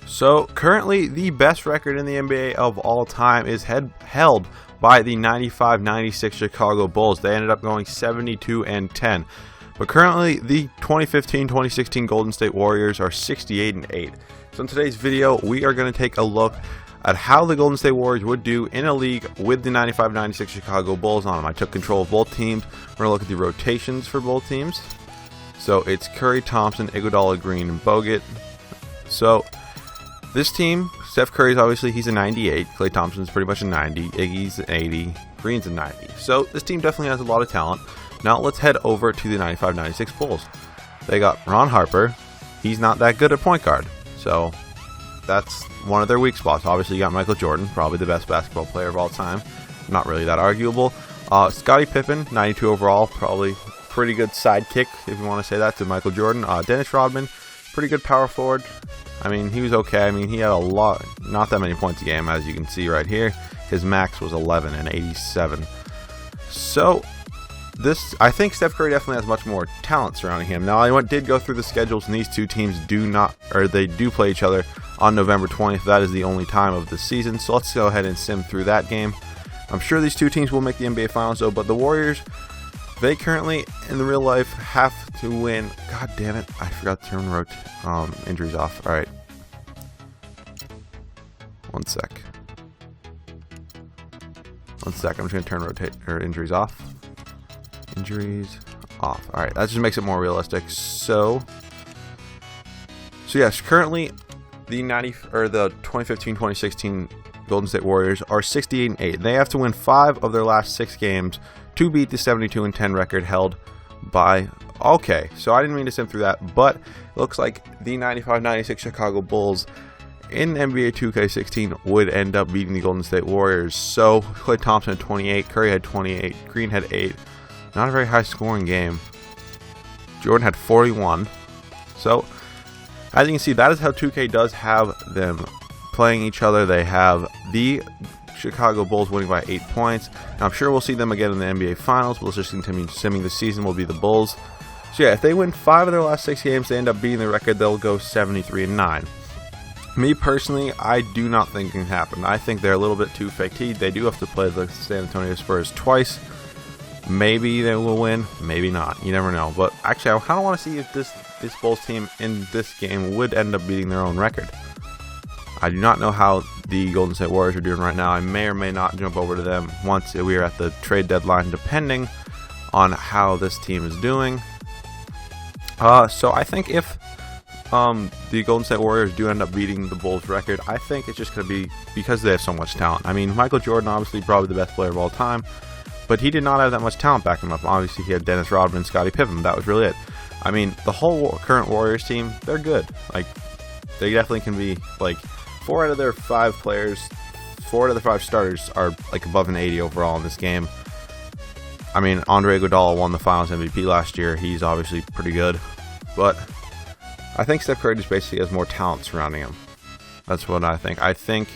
So currently the best record in the NBA of all time is held by the 95-96 Chicago Bulls. They ended up going 72-10. But currently the 2015-2016 Golden State Warriors are 68-8. So in today's video we are going to take a look at how the Golden State Warriors would do in a league with the 95-96 Chicago Bulls on them. I took control of both teams. We're going to look at the rotations for both teams. So it's Curry, Thompson, Iguodala, Green, and Bogut. So this team, Steph Curry's obviously, he's a 98. Klay Thompson's pretty much a 90. Iggy's an 80. Green's a 90. So this team definitely has a lot of talent. Now let's head over to the 95-96 Bulls. They got Ron Harper. He's not that good at point guard. So that's one of their weak spots. Obviously you got Michael Jordan, probably the best basketball player of all time. Not really that arguable. Scottie Pippen, 92 overall, probably pretty good sidekick, if you want to say that, to Michael Jordan. Dennis Rodman, pretty good power forward. I mean, he was okay. I mean, he had not that many points a game, as you can see right here. His max was 11 and 87. So I think Steph Curry definitely has much more talent surrounding him. Now, I did go through the schedules, and these two teams they do play each other on November 20th. That is the only time of the season. So let's go ahead and sim through that game. I'm sure these two teams will make the NBA Finals, though. But the Warriors, they currently, in the real life, have to win. God damn it. I forgot to turn injuries off. All right. One sec. I'm just going to turn injuries off. Injuries off. All right. That just makes it more realistic. So yes, currently the 2015-2016 Golden State Warriors are 68-8. They have to win 5 of their last 6 games to beat the 72-10 record held by. Okay, so I didn't mean to sim through that, but it looks like the 95-96 Chicago Bulls in NBA 2K16 would end up beating the Golden State Warriors. So Klay Thompson had 28, Curry had 28, Green had 8. Not a very high scoring game. Jordan had 41. So as you can see, that is how 2K does have them playing each other. They have the Chicago Bulls winning by 8 points. Now, I'm sure we'll see them again in the NBA Finals. We'll just continue simming the season will be the Bulls. So yeah, if they win 5 of their last 6 games, they end up beating the record. They'll go 73-9. Me personally, I do not think it can happen. I think they're a little bit too fatigued. They do have to play the San Antonio Spurs twice. Maybe they will win, maybe not. You never know. But actually, I kind of want to see if this Bulls team in this game would end up beating their own record. I do not know how the Golden State Warriors are doing right now. I may or may not jump over to them once we are at the trade deadline, depending on how this team is doing. So I think if the Golden State Warriors do end up beating the Bulls record, I think it's just going to be because they have so much talent. I mean, Michael Jordan, obviously probably the best player of all time, but he did not have that much talent backing him up. Obviously, he had Dennis Rodman and Scottie Pippen. That was really it. I mean, the whole current Warriors team, they're good. Like, they definitely can be, like, 4 out of their 5 starters are, like, above an 80 overall in this game. I mean, Andre Iguodala won the Finals MVP last year. He's obviously pretty good. But I think Steph Curry just basically has more talent surrounding him. That's what I think. I think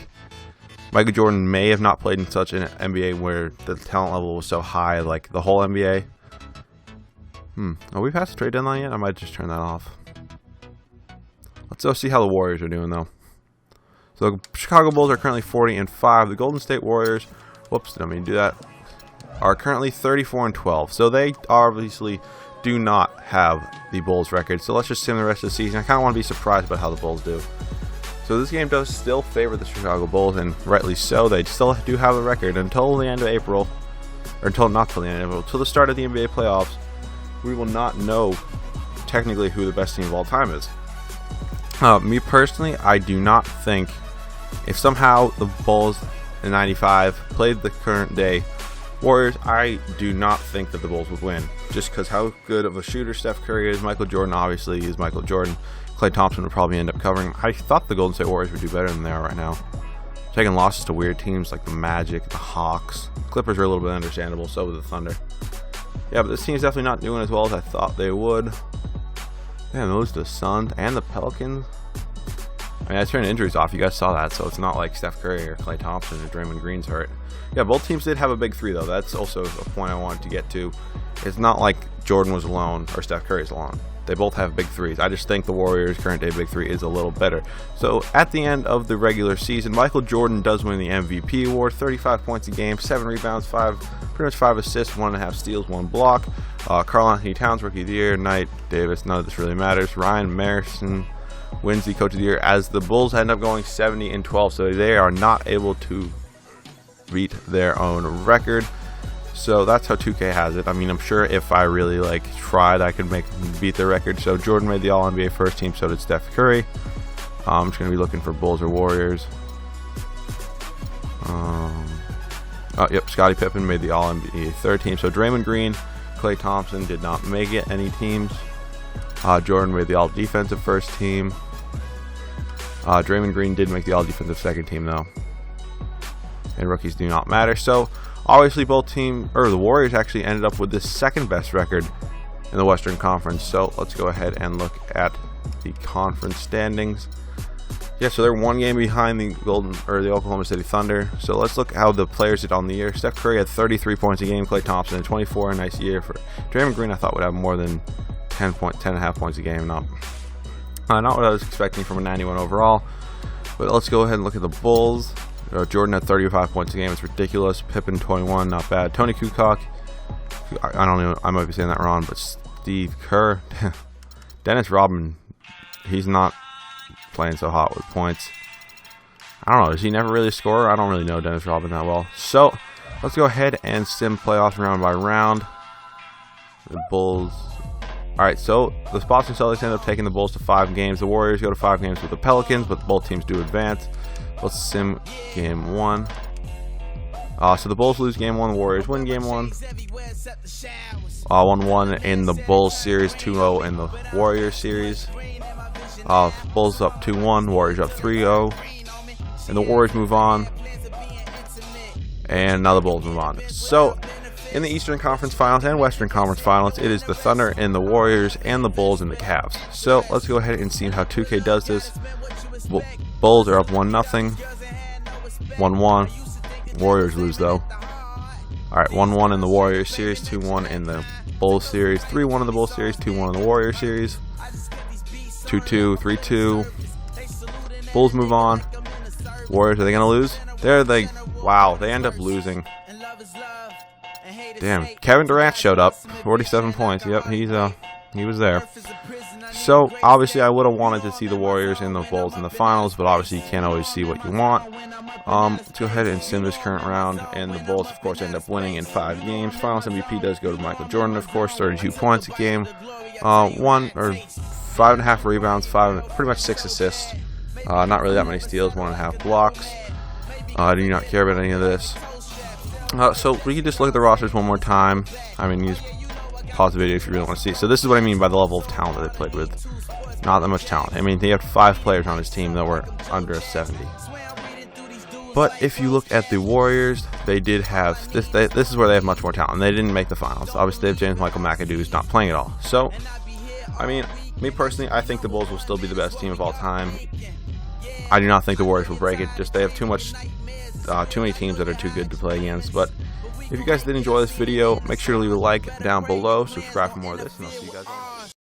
Michael Jordan may have not played in such an NBA where the talent level was so high, like the whole NBA. Are we past the trade deadline yet? I might just turn that off. Let's go see how the Warriors are doing, though. So the Chicago Bulls are currently 40-5. The Golden State Warriors, whoops, didn't mean to do that, are currently 34-12. So they obviously do not have the Bulls record. So let's just sim the rest of the season. I kind of want to be surprised about how the Bulls do. So this game does still favor the Chicago Bulls, and rightly so. They still do have a record until the end of April, or until not till the end of April, till the start of the NBA playoffs. We will not know technically who the best team of all time is. Me personally, I do not think, if somehow the Bulls in 95 played the current day Warriors, I do not think that the Bulls would win. Just because how good of a shooter Steph Curry is. Michael Jordan obviously is Michael Jordan. Klay Thompson would probably end up covering him. I thought the Golden State Warriors would do better than they are right now. Taking losses to weird teams like the Magic, the Hawks. Clippers are a little bit understandable, so was the Thunder. Yeah, but this team's definitely not doing as well as I thought they would. Yeah, those the Suns and the Pelicans. I mean, I turned injuries off. You guys saw that, so it's not like Steph Curry or Klay Thompson or Draymond Green's hurt. Yeah, both teams did have a big 3, though. That's also a point I wanted to get to. It's not like Jordan was alone or Steph Curry's alone. They both have big threes. I just think the Warriors' current day big three is a little better. So at the end of the regular season, Michael Jordan does win the MVP award. 35 points a game, 7 rebounds, pretty much 5 assists, 1.5 steals, 1 block. Karl Anthony Towns, Rookie of the Year. Knight Davis, none of this really matters. Ryan Marison wins the Coach of the Year, as the Bulls end up going 70-12. So they are not able to beat their own record. So that's how 2K has it. I mean, I'm sure if I really tried, I could beat the record. So Jordan made the All-NBA first team, so did Steph Curry. I'm just going to be looking for Bulls or Warriors. Oh, yep, Scottie Pippen made the All-NBA third team. So Draymond Green, Klay Thompson did not make it any teams. Jordan made the All-Defensive first team. Draymond Green did make the All-Defensive second team, though. And rookies do not matter. So obviously the Warriors actually ended up with the second best record in the Western Conference. So let's go ahead and look at the conference standings. Yeah, so they're 1 game behind the Oklahoma City Thunder. So let's look how the players did on the year. Steph Curry had 33 points a game. Klay Thompson had 24, a nice year for Draymond Green. I thought would have more than 10.5 points a game. Not what I was expecting from a 91 overall. But let's go ahead and look at the Bulls. Jordan had 35 points a game. It's ridiculous. Pippen 21, not bad. Tony Kukoc, I don't know, I might be saying that wrong, but Steve Kerr, Dennis Rodman, he's not playing so hot with points. I don't know, does he never really score? I don't really know Dennis Rodman that well. So let's go ahead and sim playoffs round by round. The Bulls. Alright, so the Boston Celtics end up taking the Bulls to 5 games. The Warriors go to 5 games with the Pelicans, but both teams do advance. Let's sim game 1. So the Bulls lose game 1, the Warriors win game 1. 1-1 in the Bulls series, 2-0 in the Warriors series. Bulls up 2-1, Warriors up 3-0. And the Warriors move on. And now the Bulls move on. So in the Eastern Conference Finals and Western Conference Finals, it is the Thunder and the Warriors and the Bulls and the Cavs. So let's go ahead and see how 2K does this. Bulls are up 1-0. 1-1. Warriors lose though. Alright, 1-1 in the Warriors series, 2-1 in the Bulls series, 3-1 in the Bulls series, 2-1 in the Warriors series, 2-2, 3-2. Bulls move on. Warriors, are they gonna lose? Wow, they end up losing. Damn, Kevin Durant showed up, 47 points. Yep, he was there. So obviously I would have wanted to see the Warriors and the Bulls in the finals, but obviously you can't always see what you want. Let's go ahead and sim this current round, and the Bulls of course end up winning in 5 games. Finals MVP does go to Michael Jordan, of course, 32 points a game, 5.5 rebounds, pretty much 6 assists, not really that many steals, 1.5 blocks. I do not care about any of this. So we can just look at the rosters one more time. I mean, use pause the video if you really want to see. So this is what I mean by the level of talent that they played with. Not that much talent. I mean, they had 5 players on his team that were under 70. But if you look at the Warriors, they did have this. This is where they have much more talent. They didn't make the finals. Obviously, they have James Michael McAdoo, who's not playing at all. So, I mean, me personally, I think the Bulls will still be the best team of all time. I do not think the Warriors will break it. Just they have too many teams that are too good to play against. But if you guys did enjoy this video, make sure to leave a like down below, subscribe for more of this, and I'll see you guys later.